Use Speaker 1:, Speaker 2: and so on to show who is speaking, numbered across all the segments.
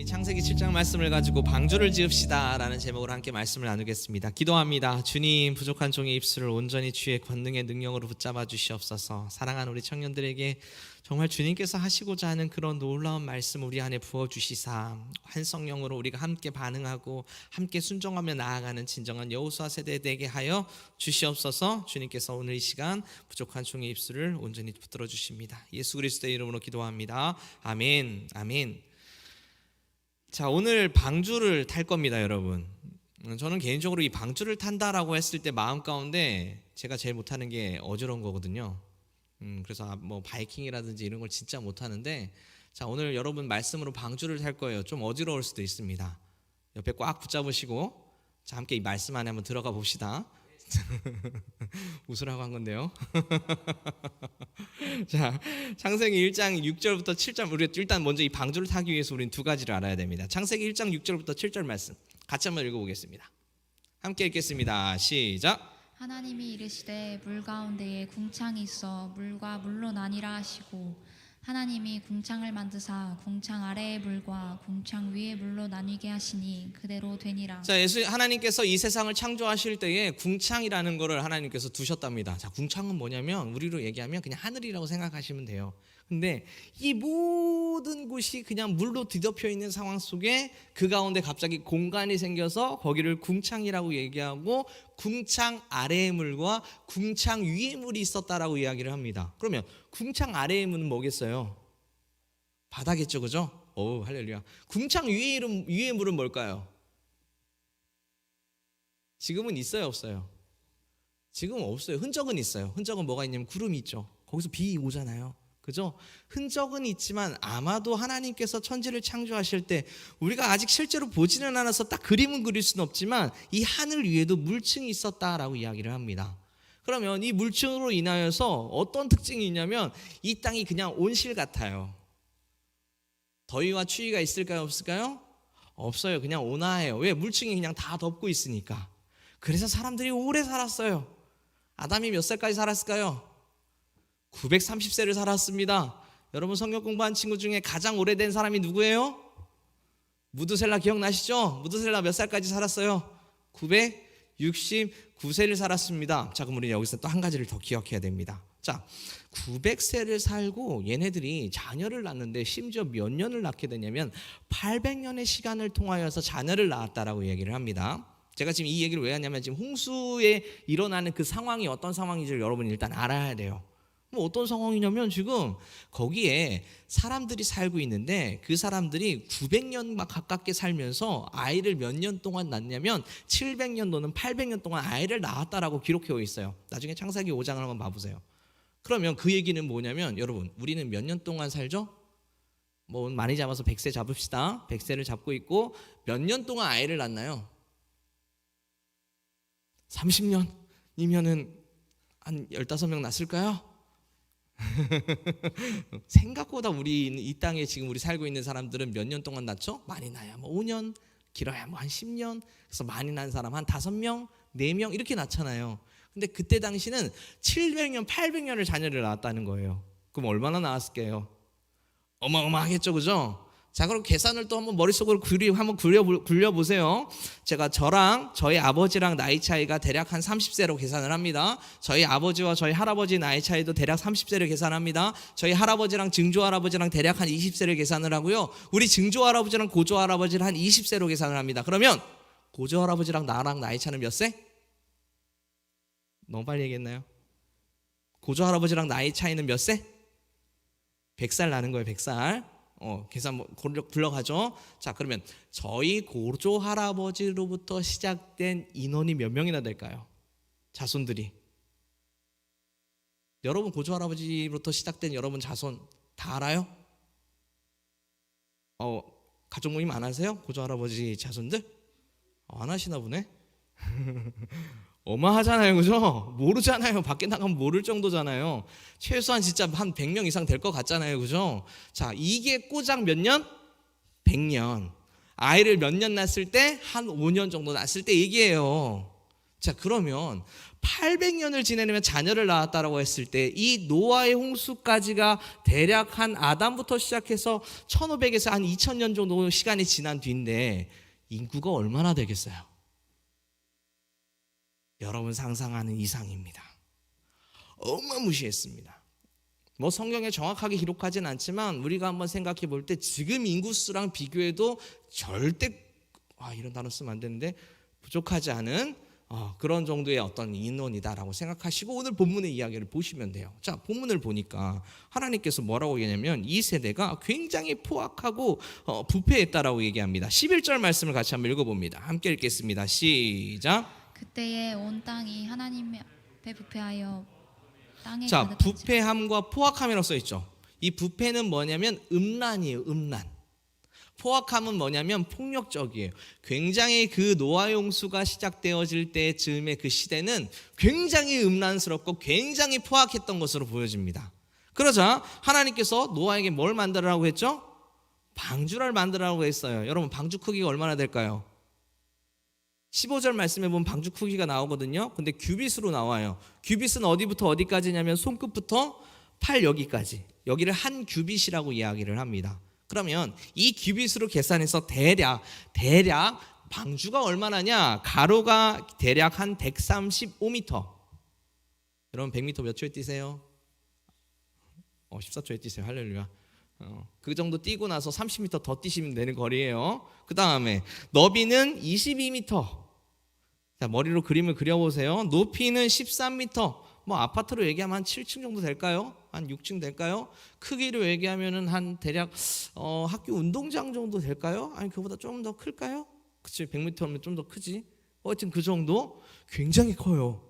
Speaker 1: 창세기 7장 말씀을 가지고 방주를 지읍시다 라는 제목으로 함께 말씀을 나누겠습니다. 기도합니다. 주님, 부족한 종의 입술을 온전히 주의 권능의 능력으로 붙잡아 주시옵소서. 사랑하는 우리 청년들에게 정말 주님께서 하시고자 하는 그런 놀라운 말씀 우리 안에 부어주시사 한 성령으로 우리가 함께 반응하고 함께 순종하며 나아가는 진정한 여호수아 세대 되게 하여 주시옵소서. 주님께서 오늘 이 시간 부족한 종의 입술을 온전히 붙들어 주십니다. 예수 그리스도의 이름으로 기도합니다. 아멘. 아멘. 자, 오늘 방주를 탈 겁니다, 여러분. 저는 개인적으로 이 방주를 탄다라고 했을 때 마음 가운데 제가 제일 못하는 게 어지러운 거거든요. 그래서 뭐 바이킹이라든지 이런 걸 진짜 못하는데, 자, 오늘 여러분 말씀으로 방주를 탈 거예요. 좀 어지러울 수도 있습니다. 옆에 꽉 붙잡으시고, 자, 함께 이 말씀 안에 한번 들어가 봅시다. 웃으라고 한 건데요. 자, 창세기 1장 6절부터 7절, 우리 일단 먼저 이 방주를 타기 위해서 우리는 두 가지를 알아야 됩니다. 창세기 1장 6절부터 7절 말씀 같이 한번 읽어보겠습니다. 함께 읽겠습니다. 시작.
Speaker 2: 하나님이 이르시되 물 가운데에 궁창이 있어 물과 물로 나뉘라 하시고 하나님이 궁창을 만드사 궁창 아래의 물과 궁창 위의 물로 나뉘게 하시니 그대로 되니라. 자,
Speaker 1: 하나님께서 이 세상을 창조하실 때에 궁창이라는 것을 하나님께서 두셨답니다. 자, 궁창은 뭐냐면 우리로 얘기하면 그냥 하늘이라고 생각하시면 돼요. 근데 이 모든 곳이 그냥 물로 뒤덮여 있는 상황 속에 그 가운데 갑자기 공간이 생겨서 거기를 궁창이라고 얘기하고 궁창 아래의 물과 궁창 위의 물이 있었다라고 이야기를 합니다. 그러면 궁창 아래의 물은 뭐겠어요? 바다겠죠, 그죠? 오, 할렐루야. 궁창 위의 물은 뭘까요? 지금은 있어요, 없어요? 지금은 없어요. 흔적은 있어요. 흔적은 뭐가 있냐면 구름이 있죠. 거기서 비 오잖아요. 그죠? 흔적은 있지만 아마도 하나님께서 천지를 창조하실 때 우리가 아직 실제로 보지는 않아서 딱 그림은 그릴 수는 없지만 이 하늘 위에도 물층이 있었다라고 이야기를 합니다. 그러면 이 물층으로 인하여서 어떤 특징이 있냐면 이 땅이 그냥 온실 같아요. 더위와 추위가 있을까요, 없을까요? 없어요. 그냥 온화해요. 왜? 물층이 그냥 다 덮고 있으니까. 그래서 사람들이 오래 살았어요. 아담이 몇 살까지 살았을까요? 930세를 살았습니다. 여러분 성경 공부한 친구 중에 가장 오래된 사람이 누구예요? 무드셀라 기억나시죠? 무드셀라 몇 살까지 살았어요? 969세를 살았습니다. 자, 그럼 우리 여기서 또 한 가지를 더 기억해야 됩니다. 자, 900세를 살고 얘네들이 자녀를 낳는데 심지어 몇 년을 낳게 되냐면 800년의 시간을 통하여서 자녀를 낳았다라고 얘기를 합니다. 제가 지금 이 얘기를 왜 하냐면 지금 홍수에 일어나는 그 상황이 어떤 상황인지를 여러분이 일단 알아야 돼요. 어떤 상황이냐면 지금 거기에 사람들이 살고 있는데 그 사람들이 900년 막 가깝게 살면서 아이를 몇 년 동안 낳냐면 700년 또는 800년 동안 아이를 낳았다라고 기록되어 있어요. 나중에 창세기 5장을 한번 봐보세요. 그러면 그 얘기는 뭐냐면 여러분 우리는 몇 년 동안 살죠? 뭐 많이 잡아서 100세 잡읍시다. 100세를 잡고 있고 몇 년 동안 아이를 낳나요? 30년이면은 한 15명 낳았을까요? 생각보다 우리 이 땅에 지금 우리 살고 있는 사람들은 몇 년 동안 낳죠? 많이 낳아야 뭐 5년, 길어야 뭐 한 10년. 그래서 많이 낳은 사람 한 5명, 4명 이렇게 낳잖아요. 근데 그때 당시는 700년, 800년을 자녀를 낳았다는 거예요. 그럼 얼마나 낳았을게요? 어마어마하겠죠, 그죠? 자, 그럼 계산을 또 한번 머릿속으로 한번 굴려보세요. 제가 저랑 저희 아버지랑 나이 차이가 대략 한 30세로 계산을 합니다. 저희 아버지와 저희 할아버지 나이 차이도 대략 30세를 계산합니다. 저희 할아버지랑 증조 할아버지랑 대략 한 20세를 계산을 하고요. 우리 증조 할아버지랑 고조 할아버지를 한 20세로 계산을 합니다. 그러면 고조 할아버지랑 나랑 나이 차는 몇 세? 너무 빨리 얘기했나요? 고조 할아버지랑 나이 차이는 몇 세? 100살 나는 거예요, 100살. 계산 굴러가죠. 자, 그러면 저희 고조 할아버지로부터 시작된 인원이 몇 명이나 될까요? 자손들이. 여러분 고조 할아버지로부터 시작된 여러분 자손 다 알아요? 가족 모임 안 하세요? 고조 할아버지 자손들? 안 하시나 보네. 어마하잖아요, 그죠? 모르잖아요. 밖에 나가면 모를 정도잖아요. 최소한 진짜 한 100명 이상 될 것 같잖아요, 그죠? 자, 이게 꼬작 몇 년? 100년. 아이를 몇 년 낳았을 때? 한 5년 정도 낳았을 때 얘기예요. 자, 그러면 800년을 지내면 자녀를 낳았다라고 했을 때 이 노아의 홍수까지가 대략 한 아담부터 시작해서 1500에서 한 2000년 정도 시간이 지난 뒤인데 인구가 얼마나 되겠어요? 여러분 상상하는 이상입니다. 어마무시했습니다. 뭐 성경에 정확하게 기록하진 않지만 우리가 한번 생각해 볼 때 지금 인구수랑 비교해도 절대 이런 단어 쓰면 안 되는데 부족하지 않은 그런 정도의 어떤 인원이다라고 생각하시고 오늘 본문의 이야기를 보시면 돼요. 자, 본문을 보니까 하나님께서 뭐라고 얘기하냐면 이 세대가 굉장히 포악하고 부패했다라고 얘기합니다. 11절 말씀을 같이 한번 읽어봅니다. 함께 읽겠습니다. 시작.
Speaker 2: 그때에 온 땅이 하나님 앞에 부패하여 땅에
Speaker 1: 자,
Speaker 2: 가득한지라.
Speaker 1: 부패함과 포악함이라고 써 있죠. 이 부패는 뭐냐면 음란이에요. 음란. 포악함은 뭐냐면 폭력적이에요. 굉장히 그 노아 홍수가 시작되어질 때쯤의 그 시대는 굉장히 음란스럽고 굉장히 포악했던 것으로 보여집니다. 그러자 하나님께서 노아에게 뭘 만들라고 했죠? 방주를 만들라고 했어요. 여러분 방주 크기가 얼마나 될까요? 15절 말씀에 보면 방주 크기가 나오거든요. 근데 규빗으로 나와요. 규빗은 어디부터 어디까지냐면 손끝부터 팔 여기까지. 여기를 한 규빗이라고 이야기를 합니다. 그러면 이 규빗으로 계산해서 대략 방주가 얼마나냐? 가로가 대략 한 135m. 여러분 100m 몇 초에 뛰세요? 14초에 뛰세요. 할렐루야. 그 정도 뛰고 나서 30m 더 뛰시면 되는 거리예요. 그 다음에 너비는 22m. 자, 머리로 그림을 그려보세요. 높이는 13m. 뭐 아파트로 얘기하면 한 7층 정도 될까요? 한 6층 될까요? 크기로 얘기하면은 한 대략 학교 운동장 정도 될까요? 아니 그보다 좀 더 클까요? 그치, 100m면 좀 더 크지. 하여튼 그 정도 굉장히 커요.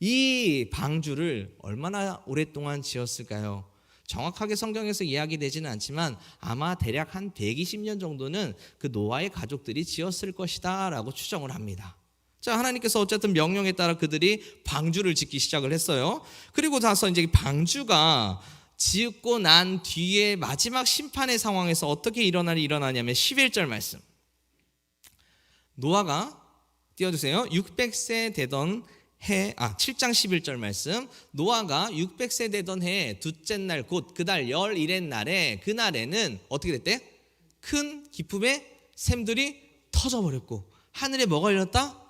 Speaker 1: 이 방주를 얼마나 오랫동안 지었을까요? 정확하게 성경에서 이야기되지는 않지만 아마 대략 한 120년 정도는 그 노아의 가족들이 지었을 것이다 라고 추정을 합니다. 자, 하나님께서 어쨌든 명령에 따라 그들이 방주를 짓기 시작을 했어요. 그리고 나서 이제 방주가 짓고 난 뒤에 마지막 심판의 상황에서 어떻게 일어나냐면 11절 말씀. 노아가 띄워주세요. 600세 되던 해, 7장 11절 말씀. 노아가 600세 되던 해 둘째 날 곧 그달 11의 날에 그날에는 어떻게 됐대? 큰 기쁨의 샘들이 터져버렸고 하늘에 뭐가 열렸다?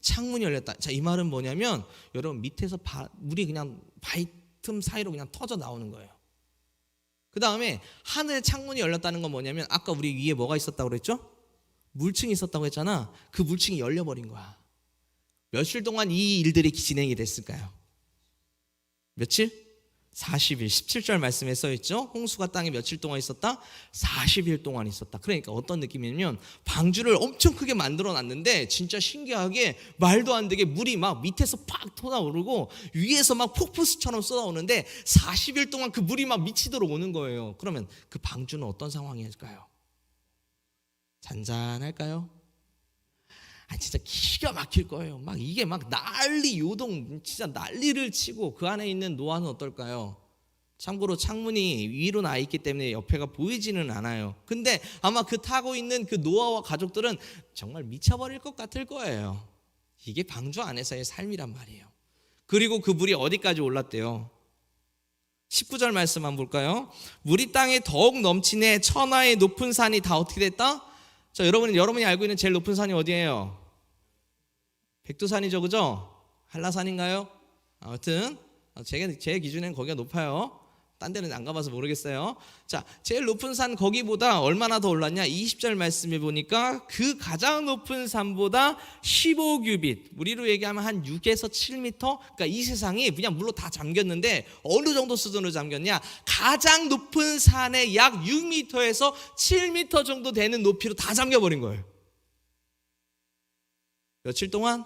Speaker 1: 창문이 열렸다. 자, 이 말은 뭐냐면 여러분 밑에서 물이 그냥 바위 틈 사이로 그냥 터져 나오는 거예요. 그 다음에 하늘에 창문이 열렸다는 건 뭐냐면 아까 우리 위에 뭐가 있었다고 그랬죠? 물층이 있었다고 했잖아. 그 물층이 열려버린 거야. 며칠 동안 이 일들이 진행이 됐을까요? 며칠? 40일. 17절 말씀에 써있죠. 홍수가 땅에 며칠 동안 있었다? 40일 동안 있었다. 그러니까 어떤 느낌이냐면 방주를 엄청 크게 만들어놨는데 진짜 신기하게 말도 안 되게 물이 막 밑에서 팍 솟아오르고 위에서 막 폭포수처럼 쏟아오는데 40일 동안 그 물이 막 미치도록 오는 거예요. 그러면 그 방주는 어떤 상황일까요? 잔잔할까요? 진짜 기가 막힐 거예요. 막 이게 막 난리 요동 진짜 난리를 치고 그 안에 있는 노아는 어떨까요? 참고로 창문이 위로 나 있기 때문에 옆에가 보이지는 않아요. 근데 아마 그 타고 있는 그 노아와 가족들은 정말 미쳐버릴 것 같을 거예요. 이게 방주 안에서의 삶이란 말이에요. 그리고 그 물이 어디까지 올랐대요? 19절 말씀 한번 볼까요? 물이 땅에 더욱 넘치네 천하의 높은 산이 다 어떻게 됐다? 자, 여러분이 알고 있는 제일 높은 산이 어디예요? 백두산이죠, 그죠? 한라산인가요? 아무튼 제 기준엔 거기가 높아요. 딴 데는 안 가봐서 모르겠어요. 자, 제일 높은 산 거기보다 얼마나 더 올랐냐? 20절 말씀에 보니까 그 가장 높은 산보다 15규빗, 우리로 얘기하면 한 6에서 7m. 그러니까 이 세상이 그냥 물로 다 잠겼는데 어느 정도 수준으로 잠겼냐? 가장 높은 산에 약 6m에서 7m 정도 되는 높이로 다 잠겨버린 거예요. 며칠 동안?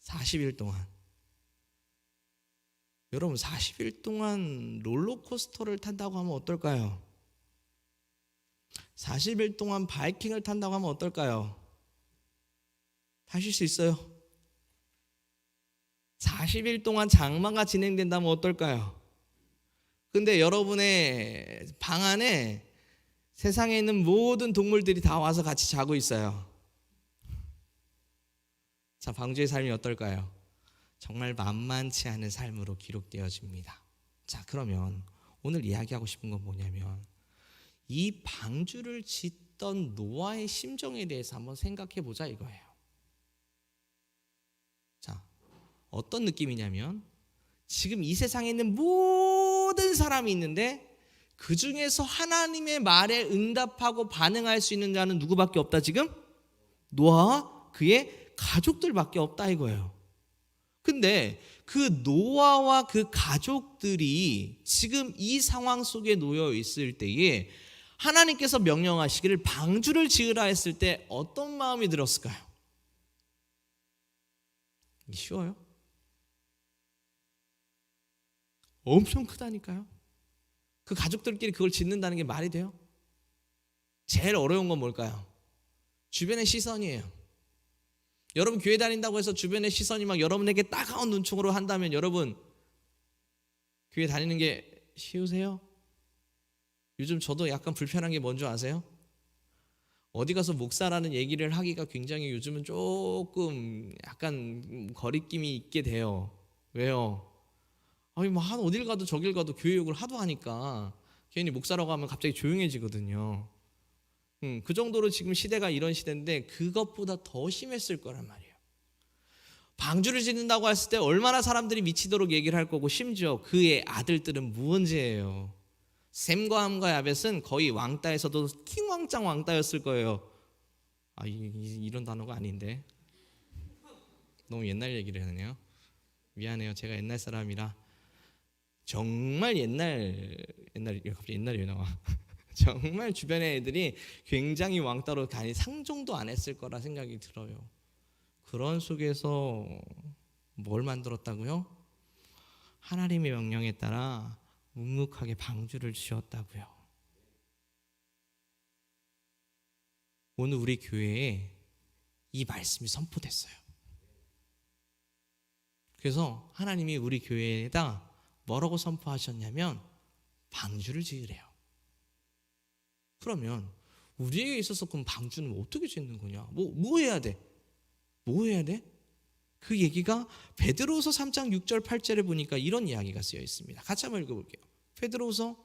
Speaker 1: 40일 동안. 여러분 40일 동안 롤러코스터를 탄다고 하면 어떨까요? 40일 동안 바이킹을 탄다고 하면 어떨까요? 하실 수 있어요. 40일 동안 장마가 진행된다면 어떨까요? 근데 여러분의 방 안에 세상에 있는 모든 동물들이 다 와서 같이 자고 있어요. 자, 방주의 삶이 어떨까요? 정말 만만치 않은 삶으로 기록되어집니다. 자, 그러면 오늘 이야기하고 싶은 건 뭐냐면 이 방주를 짓던 노아의 심정에 대해서 한번 생각해 보자 이거예요. 자, 어떤 느낌이냐면 지금 이 세상에 있는 모든 사람이 있는데 그 중에서 하나님의 말에 응답하고 반응할 수 있는 자는 누구밖에 없다 지금? 노아와 그의 가족들밖에 없다 이거예요. 근데 그 노아와 그 가족들이 지금 이 상황 속에 놓여 있을 때에 하나님께서 명령하시기를 방주를 지으라 했을 때 어떤 마음이 들었을까요? 쉬워요? 엄청 크다니까요. 그 가족들끼리 그걸 짓는다는 게 말이 돼요? 제일 어려운 건 뭘까요? 주변의 시선이에요. 여러분 교회 다닌다고 해서 주변의 시선이 막 여러분에게 따가운 눈총으로 한다면 여러분 교회 다니는 게 쉬우세요? 요즘 저도 약간 불편한 게 뭔지 아세요? 어디 가서 목사라는 얘기를 하기가 굉장히 요즘은 조금 약간 거리낌이 있게 돼요. 왜요? 아니 뭐 한 어딜 가도 저길 가도 교회 욕을 하도 하니까 괜히 목사라고 하면 갑자기 조용해지거든요. 그 정도로 지금 시대가 이런 시대인데 그것보다 더 심했을 거란 말이에요. 방주를 짓는다고 했을 때 얼마나 사람들이 미치도록 얘기를 할 거고 심지어 그의 아들들은 무언지예요. 셈과 함과 야벳은 거의 왕따에서도 킹왕짱 왕따였을 거예요. 이런 단어가 아닌데 너무 옛날 얘기를 하네요. 미안해요. 제가 옛날 사람이라 정말 옛날이 갑자기 옛날이 왜 나와? 정말 주변의 애들이 굉장히 왕따로 가니 상종도 안 했을 거라 생각이 들어요. 그런 속에서 뭘 만들었다고요? 하나님의 명령에 따라 묵묵하게 방주를 지었다고요. 오늘 우리 교회에 이 말씀이 선포됐어요. 그래서 하나님이 우리 교회에다 뭐라고 선포하셨냐면 방주를 지으래요. 그러면 우리에게 있어서 그럼 방주는 어떻게 짓는 거냐? 뭐 해야 돼? 뭐 해야 돼? 그 얘기가 베드로후서 3장 6절 8절에 보니까 이런 이야기가 쓰여 있습니다. 같이 한번 읽어볼게요. 베드로후서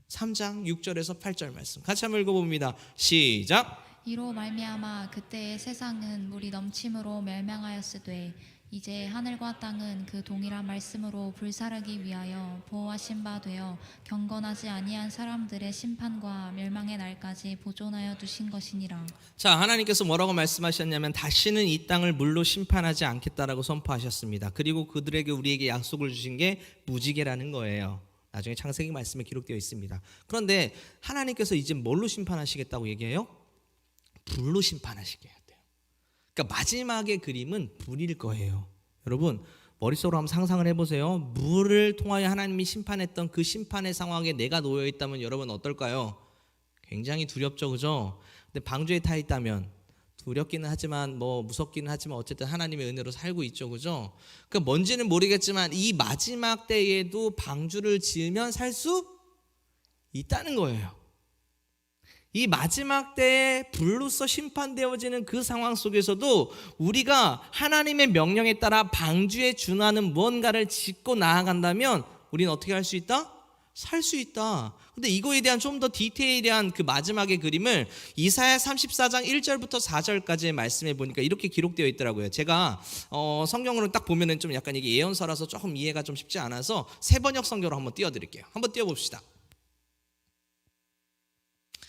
Speaker 1: 3장 6절에서 8절 말씀 같이 한번 읽어봅니다. 시작.
Speaker 2: 이로 말미암아 그때의 세상은 물이 넘침으로 멸망하였으되 이제 하늘과 땅은 그 동일한 말씀으로 불사르기 위하여 보호하신 바 되어 경건하지 아니한 사람들의 심판과 멸망의 날까지 보존하여 두신 것이니라.
Speaker 1: 자, 하나님께서 뭐라고 말씀하셨냐면 다시는 이 땅을 물로 심판하지 않겠다라고 선포하셨습니다. 그리고 그들에게 우리에게 약속을 주신 게 무지개라는 거예요. 나중에 창세기 말씀에 기록되어 있습니다. 그런데 하나님께서 이제 뭘로 심판하시겠다고 얘기해요? 불로 심판하시게 해야 돼요. 그러니까 마지막의 그림은 불일 거예요. 여러분 머릿속으로 한번 상상을 해보세요. 물을 통하여 하나님이 심판했던 그 심판의 상황에 내가 놓여 있다면 여러분 어떨까요? 굉장히 두렵죠, 그죠? 근데 방주에 타 있다면 두렵기는 하지만 무섭기는 하지만 어쨌든 하나님의 은혜로 살고 있죠, 그죠? 그러니까 뭔지는 모르겠지만 이 마지막 때에도 방주를 지으면 살 수 있다는 거예요. 이 마지막 때에 불로서 심판되어지는 그 상황 속에서도 우리가 하나님의 명령에 따라 방주에 준하는 무언가를 짓고 나아간다면 우리는 어떻게 할 수 있다? 살 수 있다. 근데 이거에 대한 좀 더 디테일한 그 마지막의 그림을 이사야 34장 1절부터 4절까지의 말씀에 보니까 이렇게 기록되어 있더라고요. 제가 성경으로 딱 보면은 좀 약간 이게 예언서라서 조금 이해가 좀 쉽지 않아서 새번역 성경으로 한번 띄워드릴게요. 한번 띄워봅시다.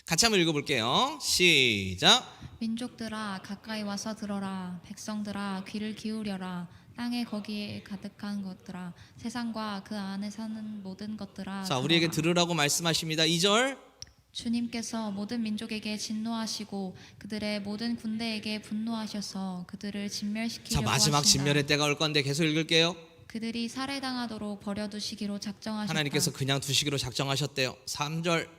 Speaker 1: 같이 한번 읽어볼게요. 시작.
Speaker 2: 민족들아 가까이 와서 들어라. 백성들아 귀를 기울여라. 땅에 거기에 가득한 것들아 세상과 그 안에 사는 모든 것들아.
Speaker 1: 자, 우리에게 들으라고 말씀하십니다. 2절.
Speaker 2: 주님께서 모든 민족에게 진노하시고 그들의 모든 군대에게 분노하셔서 그들을 진멸시키려고
Speaker 1: 자, 마지막
Speaker 2: 하신다.
Speaker 1: 진멸의 때가 올 건데 계속 읽을게요.
Speaker 2: 그들이 살해당하도록 버려두시기로 작정하셨다.
Speaker 1: 하나님께서 그냥 두시기로 작정하셨대요. 3절.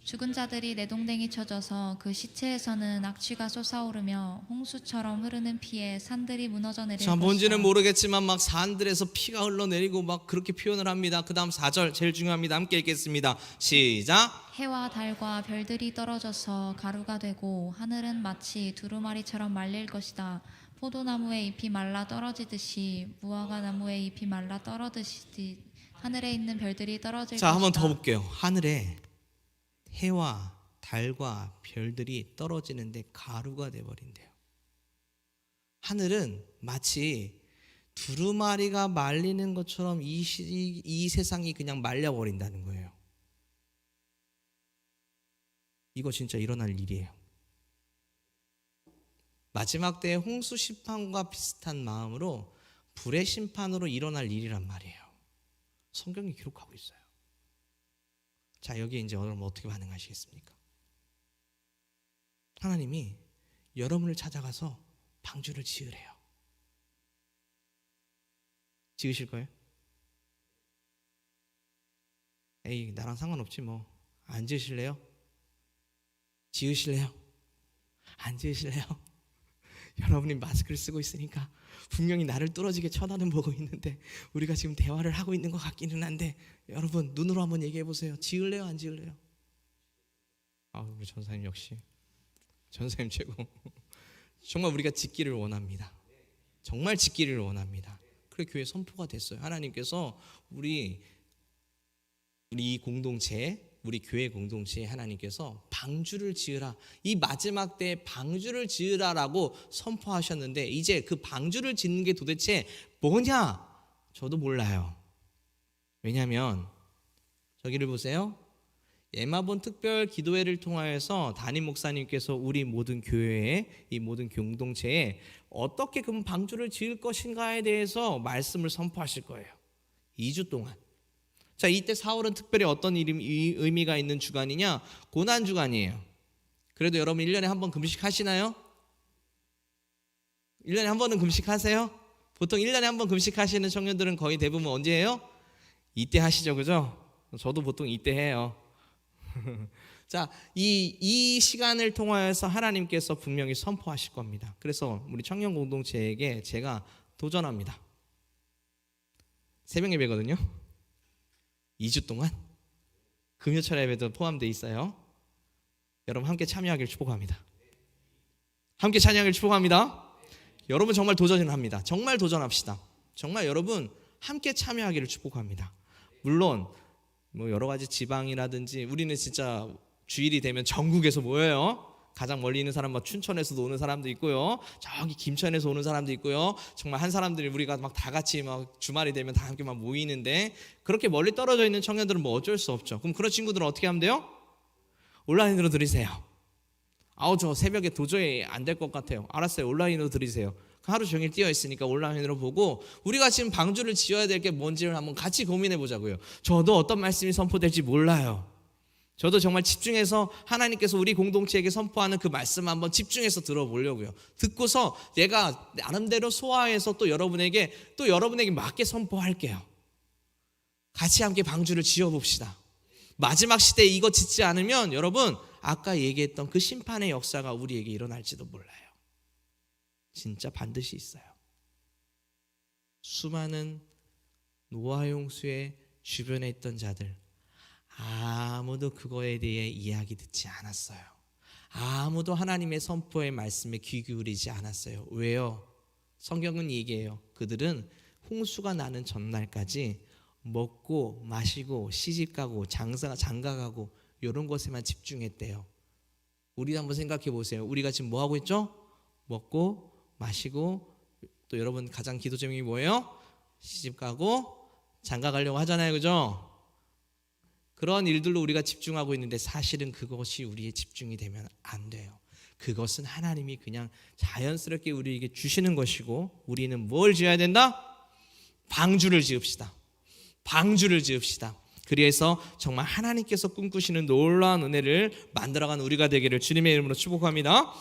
Speaker 2: 죽은 자들이 내동댕이 쳐져서 그 시체에서는 악취가 솟아오르며 홍수처럼 흐르는 피에 산들이 무너져 내릴
Speaker 1: 자, 뭔지는
Speaker 2: 것이다.
Speaker 1: 모르겠지만 막 산들에서 피가 흘러내리고 막 그렇게 표현을 합니다. 그 다음 4절 제일 중요합니다. 함께 읽겠습니다. 시작.
Speaker 2: 해와 달과 별들이 떨어져서 가루가 되고 하늘은 마치 두루마리처럼 말릴 것이다. 포도나무의 잎이 말라 떨어지듯이 무화과 나무의 잎이 말라 떨어지듯이 하늘에 있는 별들이 떨어질
Speaker 1: 자, 한번
Speaker 2: 것이다.
Speaker 1: 더 볼게요. 하늘에 해와 달과 별들이 떨어지는데 가루가 돼버린대요. 하늘은 마치 두루마리가 말리는 것처럼 이 세상이 그냥 말려버린다는 거예요. 이거 진짜 일어날 일이에요. 마지막 때의 홍수 심판과 비슷한 마음으로 불의 심판으로 일어날 일이란 말이에요. 성경이 기록하고 있어요. 자, 여기 이제 여러분 어떻게 반응하시겠습니까? 하나님이 여러분을 찾아가서 방주를 지으래요. 지으실 거예요? 에이, 나랑 상관없지 뭐. 안 지으실래요? 지으실래요? 안 지으실래요? 여러분이 마스크를 쓰고 있으니까 분명히 나를 뚫어지게 쳐다는 보고 있는데 우리가 지금 대화를 하고 있는 것 같기는 한데 여러분 눈으로 한번 얘기해 보세요. 지을래요? 안 지을래요? 아, 우리 전사님 역시 전사님 최고. 정말 우리가 짓기를 원합니다. 정말 짓기를 원합니다. 그래 교회 선포가 됐어요. 하나님께서 우리 이 공동체, 우리 교회 공동체에 하나님께서 방주를 지으라, 이 마지막 때에 방주를 지으라라고 선포하셨는데 이제 그 방주를 짓는 게 도대체 뭐냐? 저도 몰라요. 왜냐하면 저기를 보세요. 에마본 특별 기도회를 통하여서 담임 목사님께서 우리 모든 교회에, 이 모든 공동체에 어떻게 그 방주를 지을 것인가에 대해서 말씀을 선포하실 거예요. 2주 동안. 자, 이때 4월은 특별히 어떤 의미가 있는 주간이냐? 고난 주간이에요. 그래도 여러분 1년에 한 번 금식 하시나요? 1년에 한 번은 금식 하세요? 보통 1년에 한 번 금식 하시는 청년들은 거의 대부분 언제 해요? 이때 하시죠, 그죠? 저도 보통 이때 해요. 자, 이 시간을 통하여서 하나님께서 분명히 선포하실 겁니다. 그래서 우리 청년 공동체에게 제가 도전합니다. 새벽 예배거든요. 2주 동안 금요철 예배도 포함되어 있어요. 여러분 함께 참여하기를 축복합니다. 함께 찬양하기를 축복합니다. 여러분 정말 도전을 합니다. 정말 도전합시다. 정말 여러분 함께 참여하기를 축복합니다. 물론 뭐 여러 가지 지방이라든지 우리는 진짜 주일이 되면 전국에서 모여요. 가장 멀리 있는 사람 막 춘천에서도 오는 사람도 있고요. 저기 김천에서 오는 사람도 있고요. 정말 한 사람들이 우리가 막 다 같이 막 주말이 되면 다 함께 막 모이는데 그렇게 멀리 떨어져 있는 청년들은 뭐 어쩔 수 없죠. 그럼 그런 친구들은 어떻게 하면 돼요? 온라인으로 들으세요. 아우 저 새벽에 도저히 안 될 것 같아요. 알았어요. 온라인으로 들으세요. 하루 종일 뛰어 있으니까 온라인으로 보고 우리가 지금 방주를 지어야 될 게 뭔지를 한번 같이 고민해 보자고요. 저도 어떤 말씀이 선포될지 몰라요. 저도 정말 집중해서 하나님께서 우리 공동체에게 선포하는 그 말씀 한번 집중해서 들어보려고요. 듣고서 내가 나름대로 소화해서 또 여러분에게 맞게 선포할게요. 같이 함께 방주를 지어봅시다. 마지막 시대에 이거 짓지 않으면 여러분 아까 얘기했던 그 심판의 역사가 우리에게 일어날지도 몰라요. 진짜 반드시 있어요. 수많은 노아 홍수의 주변에 있던 자들 아무도 그거에 대해 이야기 듣지 않았어요. 아무도 하나님의 선포의 말씀에 귀 기울이지 않았어요. 왜요? 성경은 얘기해요. 그들은 홍수가 나는 전날까지 먹고 마시고 시집가고 장가가고 이런 것에만 집중했대요. 우리 한번 생각해 보세요. 우리가 지금 뭐 하고 있죠? 먹고 마시고 또 여러분 가장 기도 제목이 뭐예요? 시집가고 장가가려고 하잖아요, 그죠? 그런 일들로 우리가 집중하고 있는데 사실은 그것이 우리의 집중이 되면 안 돼요. 그것은 하나님이 그냥 자연스럽게 우리에게 주시는 것이고 우리는 뭘 지어야 된다? 방주를 지읍시다. 방주를 지읍시다. 그래서 정말 하나님께서 꿈꾸시는 놀라운 은혜를 만들어가는 우리가 되기를 주님의 이름으로 축복합니다.